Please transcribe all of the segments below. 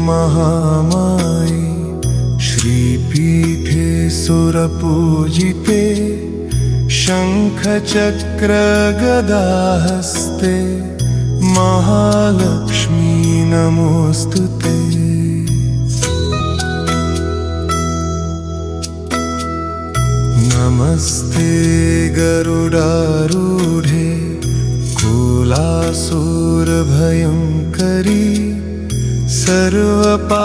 महामाये श्रीपीठे सुरपूजिते शङ्खचक्रगदाहस्ते महालक्ष्मी नमोऽस्तुते। नमस्ते गरुडारूढे कुलासुरभयङ्करी सर्वपापहरे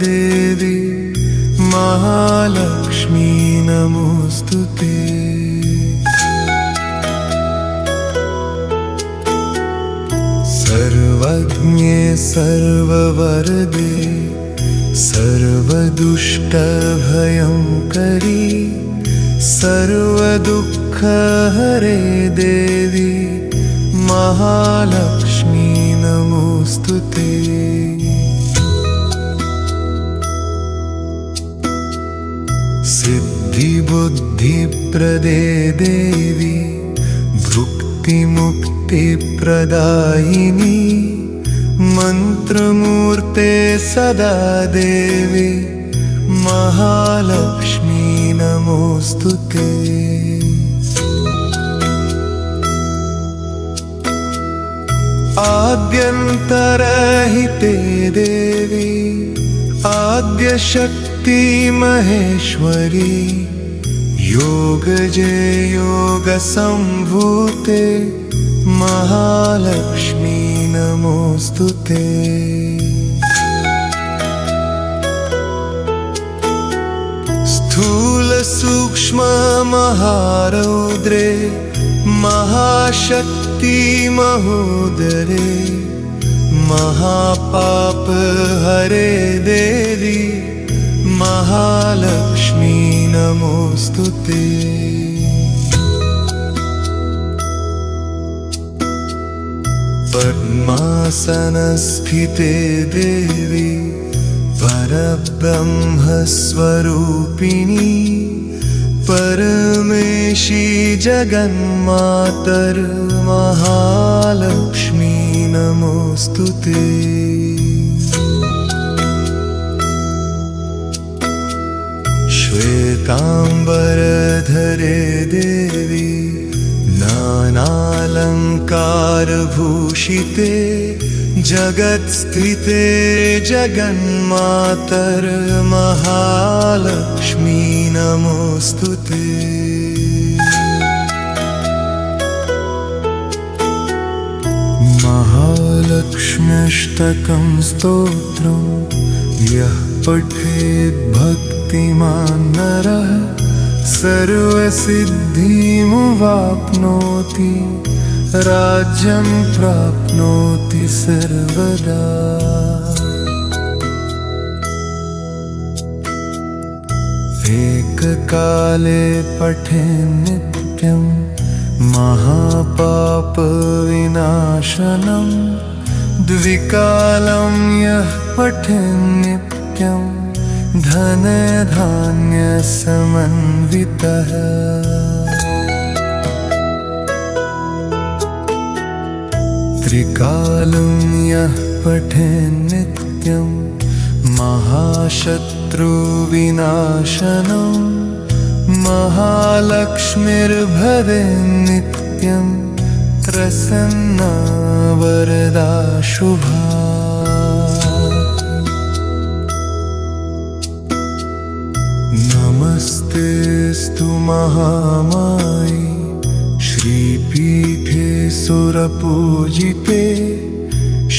देवी महालक्ष्मी नमोऽस्तुते। सर्वज्ञे सर्ववरदे सर्वदुष्टभयङ्करी सर्वदुःखहरे देवी महालक्ष्मी नमोऽस्तुते। सिद्धिबुद्धिप्रदे देवी भुक्तिमुक्तिप्रदायिनी मन्त्रमूर्ते सदा देवी महालक्ष्मी नमोऽस्तुते। आद्यन्तरहिते देवी आद्यशक्ति महेश्वरी योगजे योगसम्भूते महालक्ष्मी नमोऽस्तुते। स्थूलसूक्ष्म महारौद्रे महाशक्ति महोदरे महापापहरे देवी महालक्ष्मी नमोऽस्तुते। पद्मासनस्थिते देवी परब्रह्मस्वरूपिणी परमेशी जगन्मातर महालक्ष्मी नमोऽस्तुते। श्वेताम्बरधरे देवी नानालङ्कारभूषिते जगत्स्थिते जगन्मातर महालक्ष्मी नमोऽस्तुते। महालक्ष्म्यष्टकं स्तोत्रं यः पठेत् भक्तिमान् नरः सर्वसिद्धिमुवाप्नोति राज्यं प्राप्नोति सर्वदा। एककाले पठेन् नित्यं महापापविनाशनं द्विकालं यः पठेन् नित्यं धनधान्यसमन्वितः। त्रिकालं यः पठेन् नित्यं महाशत्रुविनाशनं महालक्ष्मीर्भवेन् नित्यं प्रसन्ना वरदा शुभा। नमस्तेऽस्तु महामाये श्रीपीठे सुरपूजिते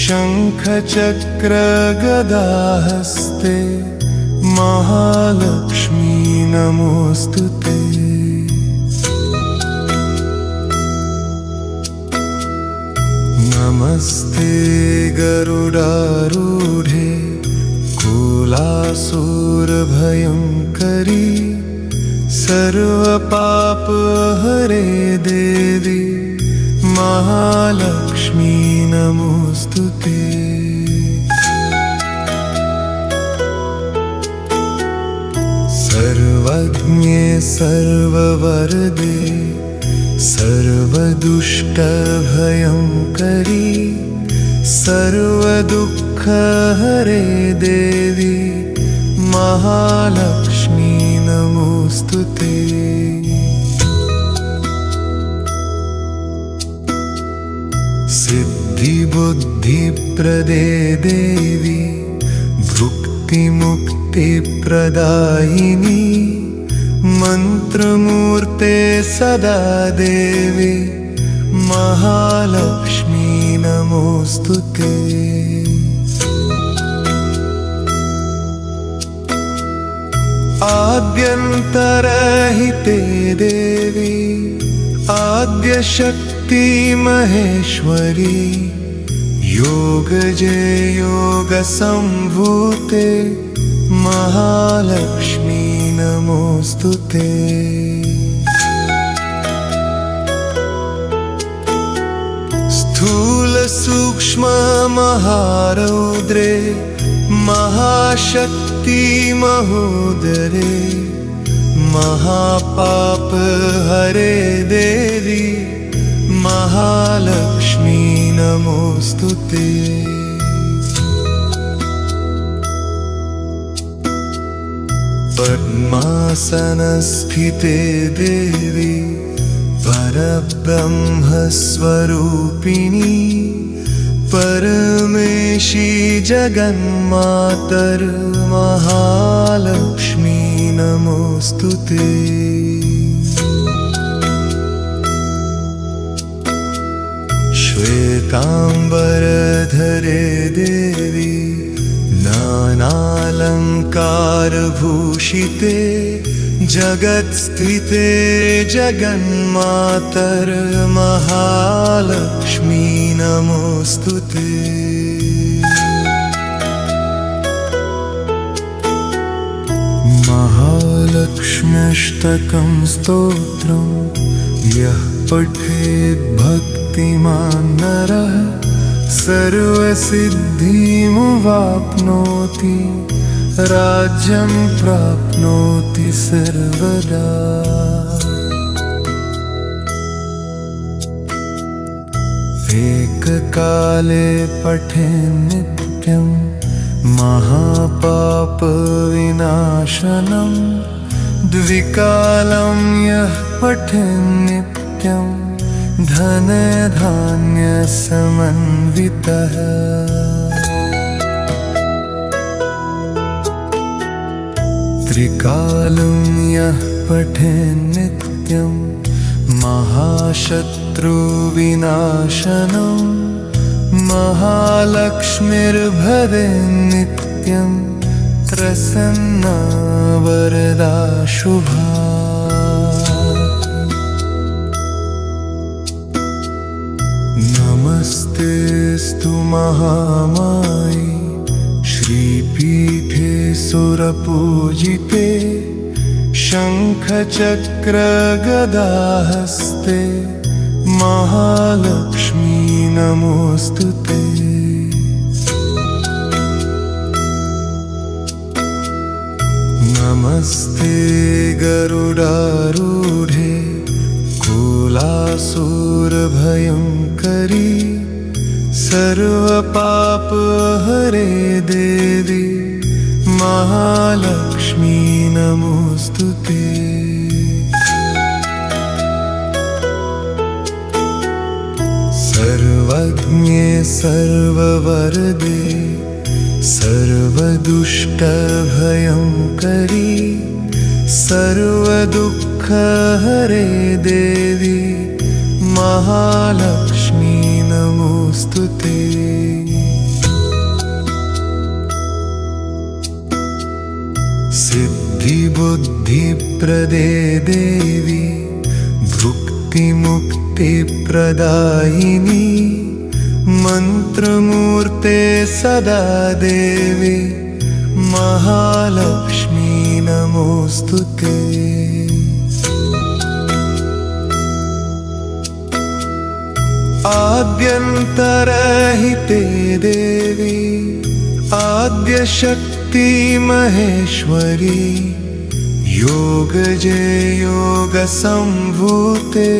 शङ्खचक्रगदाहस्ते महालक्ष्मी नमोऽस्तुते। नमस्ते गरुडारूढे कुलासुरभयङ्करी सर्वपापहरे देवी महालक्ष्मी नमोऽस्तुते। सर्वज्ञे सर्ववरदे सर्वदुष्टभयङ्करी सर्वदुःखहरे देवी महालक्ष्मी नमोस्तुते। सिद्धिबुद्धिप्रदे देवी भुक्तिमुक्तिप्रदायिनी मन्त्रमूर्ते सदा देवी महालक्ष्मी नमोस्तुते। आद्यन्तरहिते देवी आद्यशक्ति महेश्वरी योगजे योगसंभूते महालक्ष्मी नमोस्तुते। स्थूलसूक्ष्म महारौद्रे महाशक्ति महोदरे महापाप हरे देवी महालक्ष्मी नमोस्तुते। पद्मासनस्थिते देवी परब्रह्मस्वरूपिणी परमेशी जगन्मातर महालक्ष्मी नमोस्तुते। श्वेतांबरधरे देवी नानालंकारभूषिते जगत्स्थिते जगन्मातर महालक्ष्मी नमोस्तुते। महालक्ष्म्यष्टकं स्तोत्रं यः पठेत् भक्तिमान् नरः सर्वसिद्धिमुवाप्नोति राज्यं प्राप्नोति सर्वदा। एककाले पठेन् नित्यं महापापविनाशनं द्विकालं यः पठेन् नित्यं धनधान्यसमन्वितः। त्रिकालं यः पठेन् नित्यं महाशत्रुविनाशनं महालक्ष्मीर्भवेन् नित्यं प्रसन्ना वरदा शुभा। नमस्तेऽस्तु महामाये श्रीपीठे सुरपूजिते शङ्खचक्रगदाहस्ते महालक्ष्मी नमोस्तुते। नमस्ते गरुडारूढे कुलासुरभयङ्करी सर्वपापहरे देवी महालक्ष्मी नमोस्तुते। सर्वज्ञे सर्ववरदे सर्वदुष्टभयङ्करी सर्वदुःखहरे देवी महालक्ष्मी नमोस्तुते। सिद्धिबुद्धिप्रदे देवी भुक्तिमुक्तिप्रदायिनी मन्त्रमूर्ते सदा देवी महालक्ष्मी नमोस्तुते। आद्यन्तरहिते देवी आद्यशक्ति महेश्वरी योगजे योगसंभूते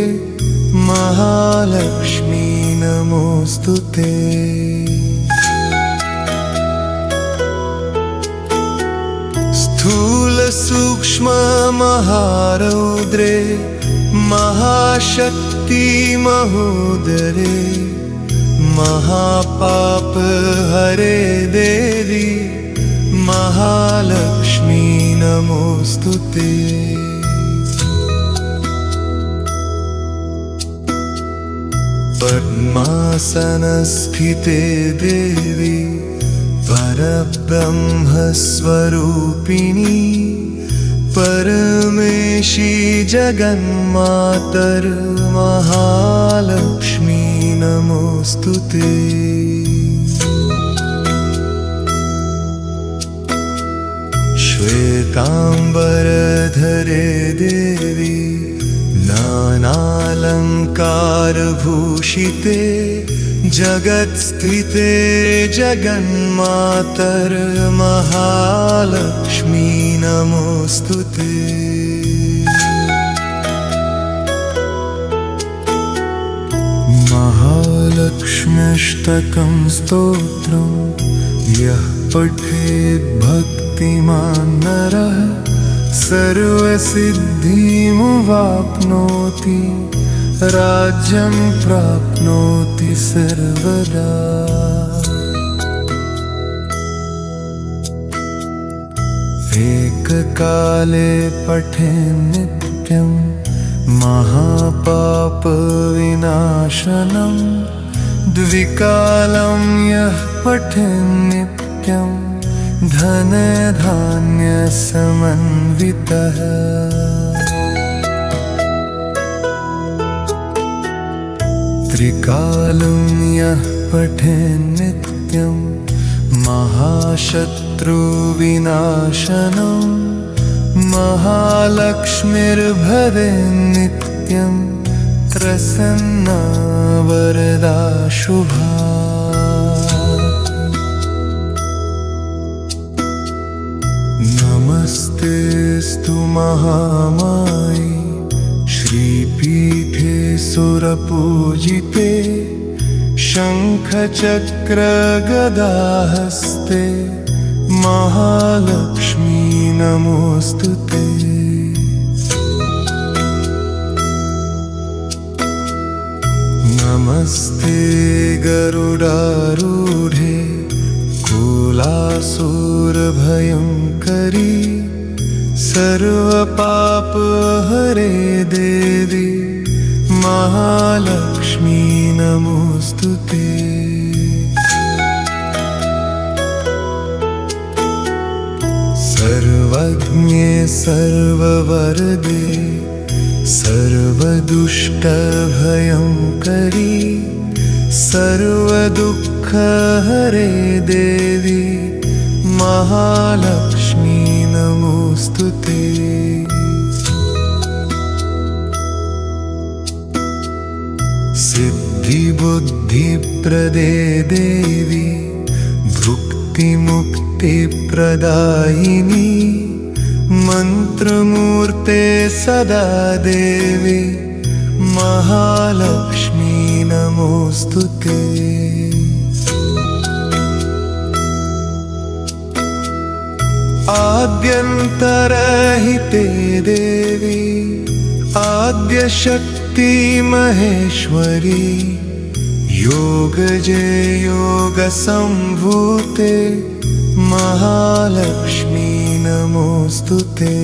महालक्ष्मी नमोस्तुते। स्थूलसूक्ष्ममहारौद्रे महाशक्ति महोदरे महापापहरे देवी महालक्ष्मी नमोस्तुते। पद्मासनस्थिते देवी परब्रह्मस्वरूपिणी परमेशी जगन्मातर महालक्ष्मी नमोस्तुते। श्वेतांबरधरे देवी नानालंकारभूषिते जगत्स्थिते जगन्मातर महालक्ष्मी नमोस्तुते। महालक्ष्म्यष्टकं स्तोत्रं यः पठेत् भक्तिमान् नरः सर्वसिद्धिमुवाप्नोति राज्यं प्राप्नोति सर्वदा। एककाले पठेन् नित्यं महापापविनाशनं द्विकालं यः पठेन् नित्यं धनधान्यसमन्वितः। त्रिकालं यः पठेन् नित्यं महाशत्रुविनाशनं महालक्ष्मीर्भवेन् नित्यं प्रसन्ना वरदा शुभा। नमस्तेऽस्तु महामाये श्रीपीठे सुरपूजिते शङ्खचक्रगदाहस्ते महालक्ष्मी नमोस्तुते। नमस्ते गरुडारूढे कुलासुरभयङ्करी सर्वपापहरे देवी महालक्ष्मी नमोस्तुते। सर्वज्ञे सर्ववरदे सर्वदुष्टभयङ्करी सर्वदुःखहरे देवी महालक्ष्मी नमोस्तुते। सिद्धिबुद्धिप्रदे देवी भुक्तिमुक्तिप्रदायिनी मन्त्रमूर्ते सदा देवी महालक्ष्मी नमोस्तुते। आद्यन्तरहिते देवी आद्यशक्ति महेश्वरी योगजे योगसम्भूते महालक्ष्मी नमोस्तुते।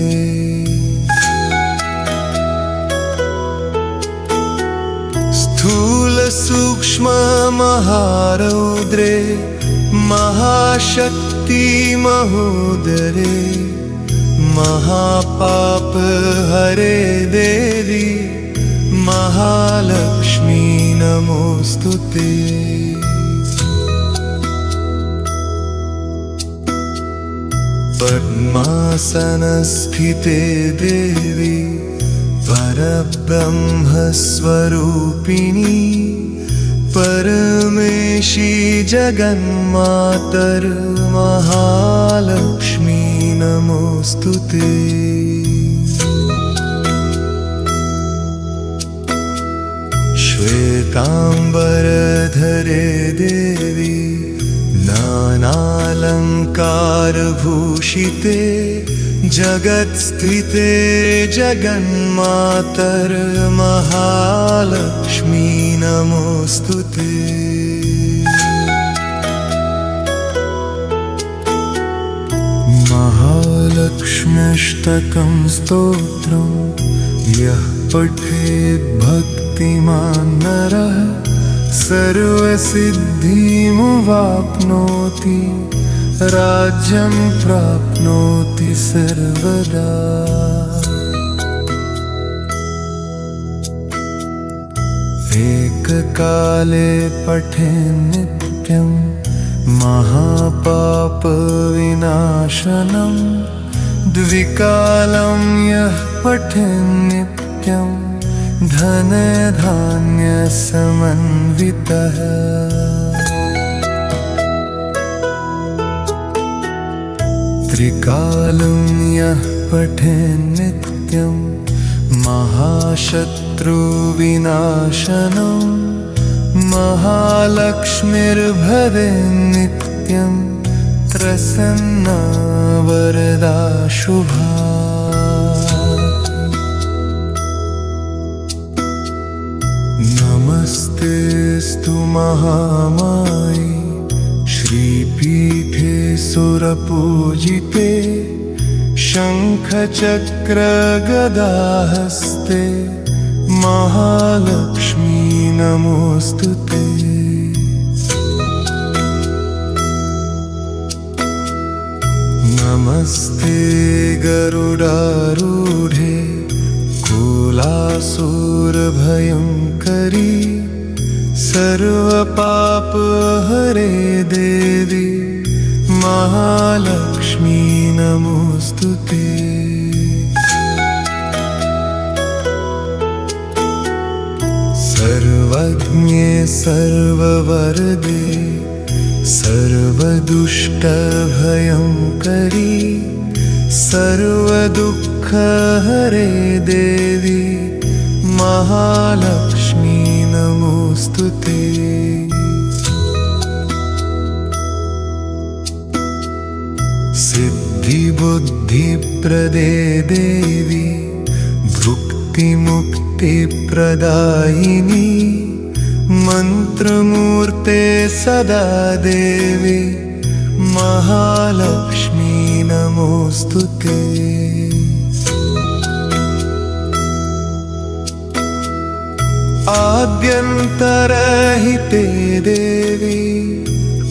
स्थूलसूक्ष्ममहारौद्रे महाशक्ति महोदरे महापापहरे देवी महालक्ष्मी नमोस्तुते। पद्मासनस्थिते देवी परब्रह्मस्वरूपिणी परमेशी जगन्मातर महालक्ष्मी नमोस्तुते। श्वेतांबरधरे देवी नानालंकारभूषिते जगत्स्थिते जगन्मातर्महालक्ष्मी नमोऽस्तुते। महालक्ष्म्यष्टकं स्तोत्रं यः पठेत् भक्तिमान् नरः सर्वसिद्धिमुवाप्नोति राज्यं प्राप्नोति सर्वदा। एककाले पठेन् नित्यं महापापविनाशनं द्विकालं यः पठेन् नित्यं धनधान्यसमन्वितः। त्रिकालं यः पठेन् नित्यं महाशत्रुविनाशनं महालक्ष्मीर्भवेन् नित्यं प्रसन्ना वरदा शुभा। नमस्तेऽस्तु महामाये श्रीपीठे सुरपूजिते शङ्खचक्रगदाहस्ते महालक्ष्मी नमोऽस्तुते। नमस्ते गरुडारूढे कुलासुरभयङ्करी सर्वपापहरे देवी महालक्ष्मी नमोऽस्तुते। सर्वज्ञे सर्ववरदे सर्वदुष्टभयङ्करी सर्वदुःखहरे देवी महालक्ष्मी नमोऽस्तुते। सिद्धिबुद्धिप्रदे देवी भुक्तिमुक्तिप्रदायिनी मन्त्रमूर्ते सदा देवी महालक्ष्मी नमोऽस्तुते। आद्यन्तरहिते देवी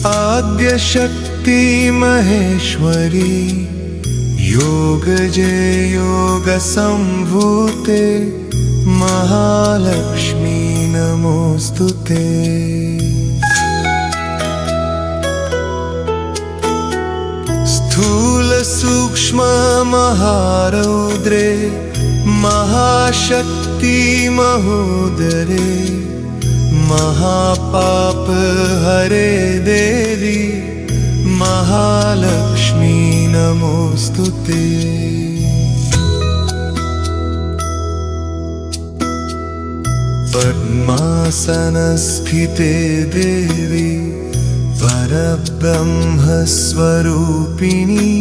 आद्यशक्ति महेश्वरी योगजे योगसम्भूते महालक्ष्मी नमोऽस्तुते। स्थूलसूक्ष्ममहारौद्रे महाशक्ति महोदरे महापापहरे देवी महालक्ष्मी नमोऽस्तुते। पद्मासनस्थिते देवी परब्रह्मस्वरूपिणी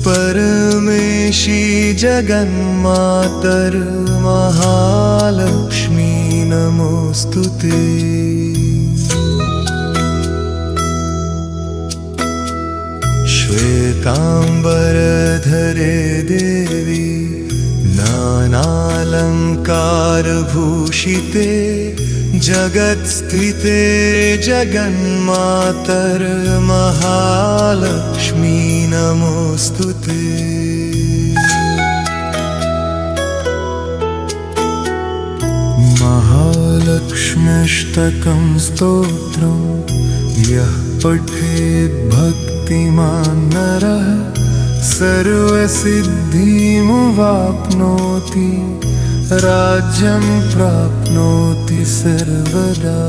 परमेशी जगन्मातर्महालक्ष्मी नमोऽस्तुते। श्वेताम्बरधरे देवी नानालङ्कारभूषिते जगत्स्थिते जगन्मातर्महालक्ष्मी नमोऽस्तुते। महालक्ष्म्यष्टकं स्तोत्रं यः पठेत् भक्तिमान् नरः सर्वसिद्धिमुवाप्नोति राज्यं प्राप्नोति सर्वदा।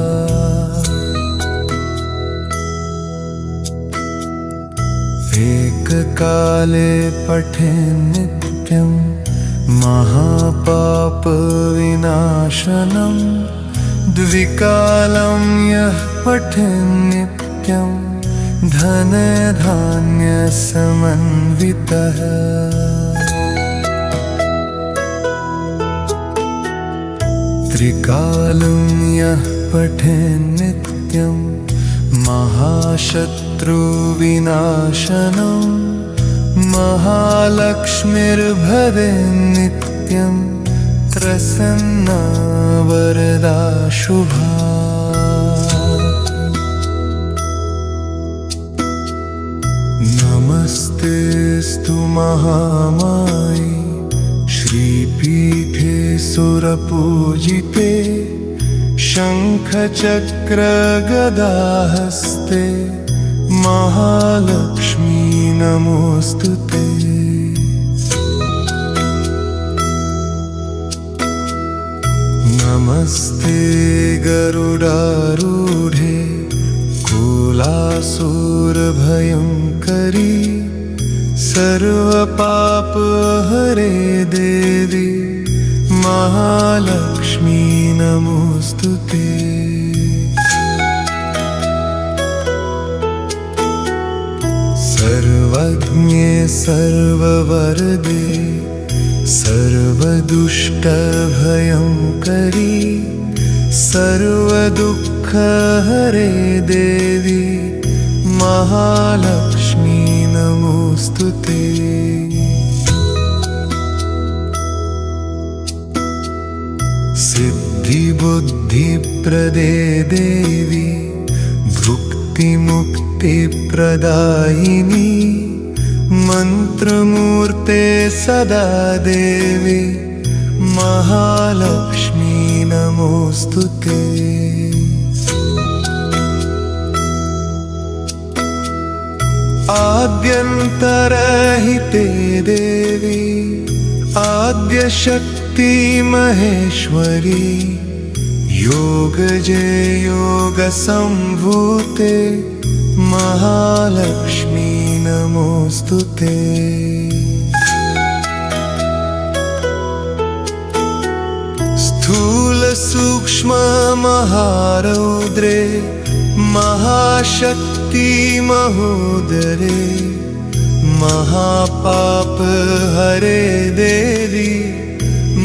एककाले पठेन् नित्यं महापापविनाशनं द्विकालं यः पठेन् नित्यं धनधान्यसमन्वितः। त्रिकालं यः पठेन्नित्यं महाशत्रुविनाशनं महालक्ष्मीर्भवेन्नित्यं प्रसन्ना वरदा शुभा। नमस्तेऽस्तु महामाये श्रीपीठे सुरपूजिते शङ्खचक्रगदाहस्ते महालक्ष्मी नमोऽस्तुते। नमस्ते गरुडारूढे कुलासुरभयङ्करी सर्वपापहरे देवी महालक्ष्मी नमोऽस्तुते। सर्वज्ञे सर्ववरदे सर्वदुष्टभयङ्करी सर्वदुःखहरे देवी महालक्ष्मी नमोऽस्तुते। सिद्धिबुद्धिप्रदे देवी भुक्तिमुक्तिप्रदायिनी मन्त्रमूर्ते सदा देवी महालक्ष्मी नमोऽस्तुते। आद्यन्तरहिते देवी आद्यशक्ति महेश्वरी योगजे योगसम्भूते महालक्ष्मी नमोऽस्तुते। स्थूलसूक्ष्ममहारौद्रे महाशक्ति महोदरे महापापहरे देवी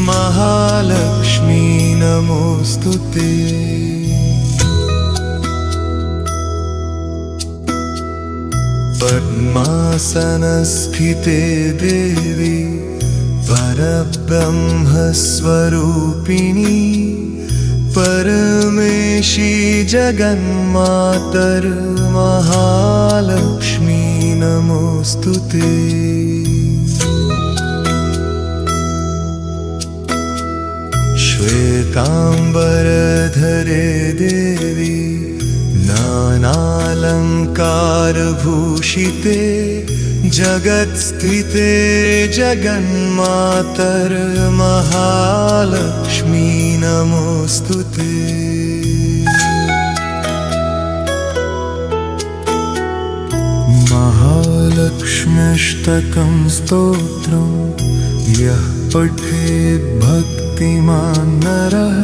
महालक्ष्मी नमोऽस्तुते। पद्मासनस्थिते देवी परब्रह्मस्वरूपिणी परमेशी जगन्मातर महालक्ष्मी नमोऽस्तुते। श्वेताम्बरधरे देवी नानालङ्कारभूषिते जगत्स्थिते जगन्मातर महालक्ष्मी नमोऽस्तुते। महालक्ष्म्यष्टकं स्तोत्रं यः पठेत् भक्तिमान् नरः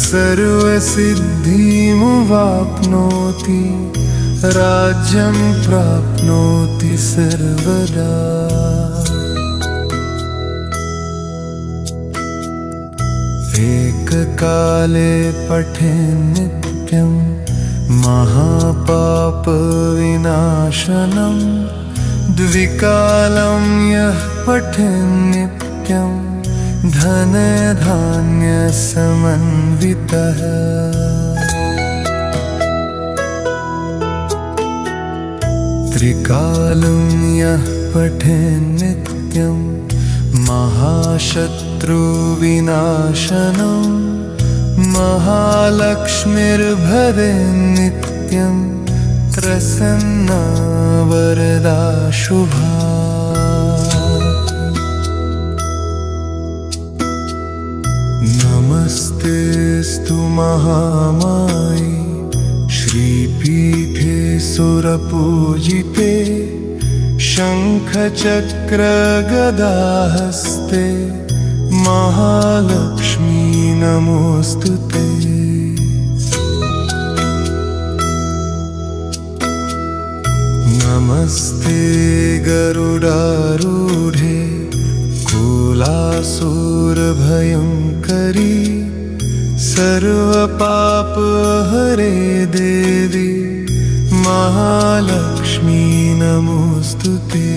सर्वसिद्धिमुवाप्नोति राज्यं प्राप्नोति सर्वदा। एककाले पठेन्नित्यं महापापविनाशनं द्विकालं यः पठेन्नित्यं धनधान्यसमन्वितः। त्रिकालं यः पठेन्नित्यं महाशत्रुविनाशनं महालक्ष्मीर्भवेन्नित्यं प्रसन्ना वरदा शुभा। नमस्तेऽस्तु महामाये श्रीपीठे सुरपूजिते शङ्खचक्रगदाहस्ते महालक्ष्मी नमोऽस्तुते। नमस्ते गरुडारूढे कुलासुरभयङ्करी सर्वपापहरे देवी महालक्ष्मी नमोस्तुते।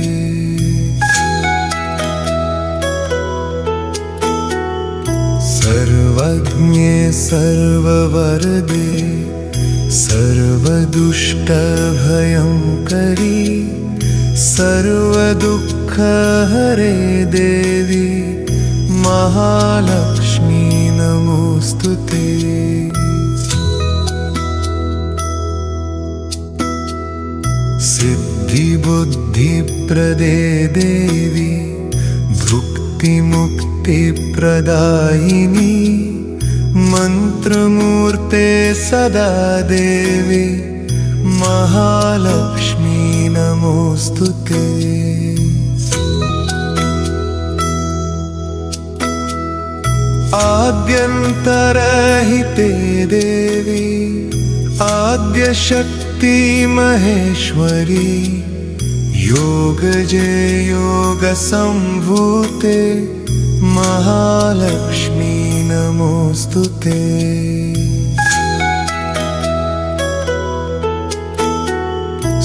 सर्वज्ञे सर्ववरदे सर्वदुष्टभयंकरी सर्वदुःखहरे देवी महालक्ष्मी नमोस्तुते। सिद्धिबुद्धिप्रदे देवी भुक्तिमुक्तिप्रदायिनी मन्त्रमूर्ते सदा देवी महालक्ष्मी नमोस्तुते। आद्यन्तरहिते देवी आद्यशक्ति महेश्वरी योगजे योगसंभूते महालक्ष्मी नमोस्तुते।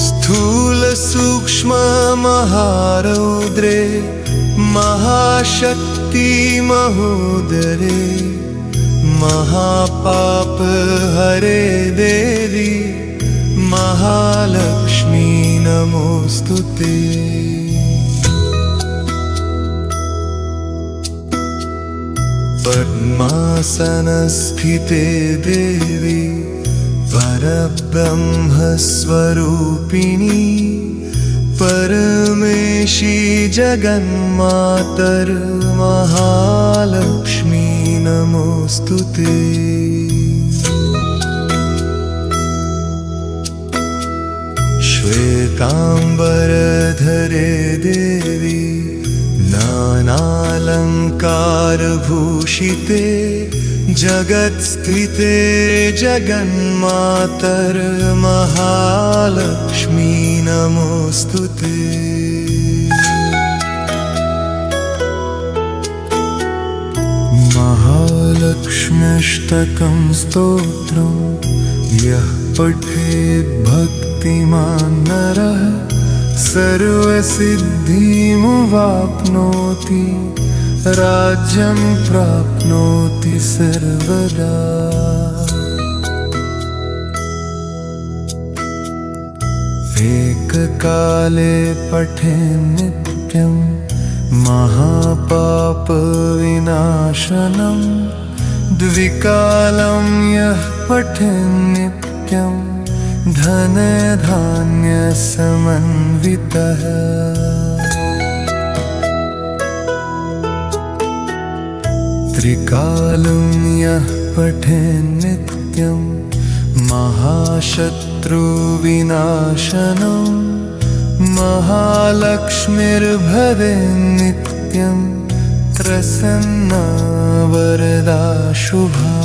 स्थूल सूक्ष्म महारौद्रे महाशक्ति महोदरे महापाप हरे देवी महालक्ष्मी नमोस्तुते। पद्मासनस्थिते देवी परब्रह्मस्वरूपिणी परमेशी जगन्मातर महालक्ष्मी नमोस्तुते। श्वेतांबरधरे देवी नानालंकारभूषिते जगत्स्थिते जगन्मातर महालक्ष्मी नमोस्तुते। महालक्ष्म्यष्टकं स्तोत्रं यः पठेत् भक्तिमान् नरः सर्वसिद्धिमुवाप्नोति राज्यं प्राप्नोति सर्वदा। एककाले पठेन् नित्यं महापापविनाशनं द्विकालं यः पठेन् नित्यं धनधान्यसमन्वितः। त्रिकालं यः पठेन् नित्यं महाशत्रुविनाशनं महालक्ष्मीर्भवेन् नित्यं प्रसन्ना वरदा शुभा।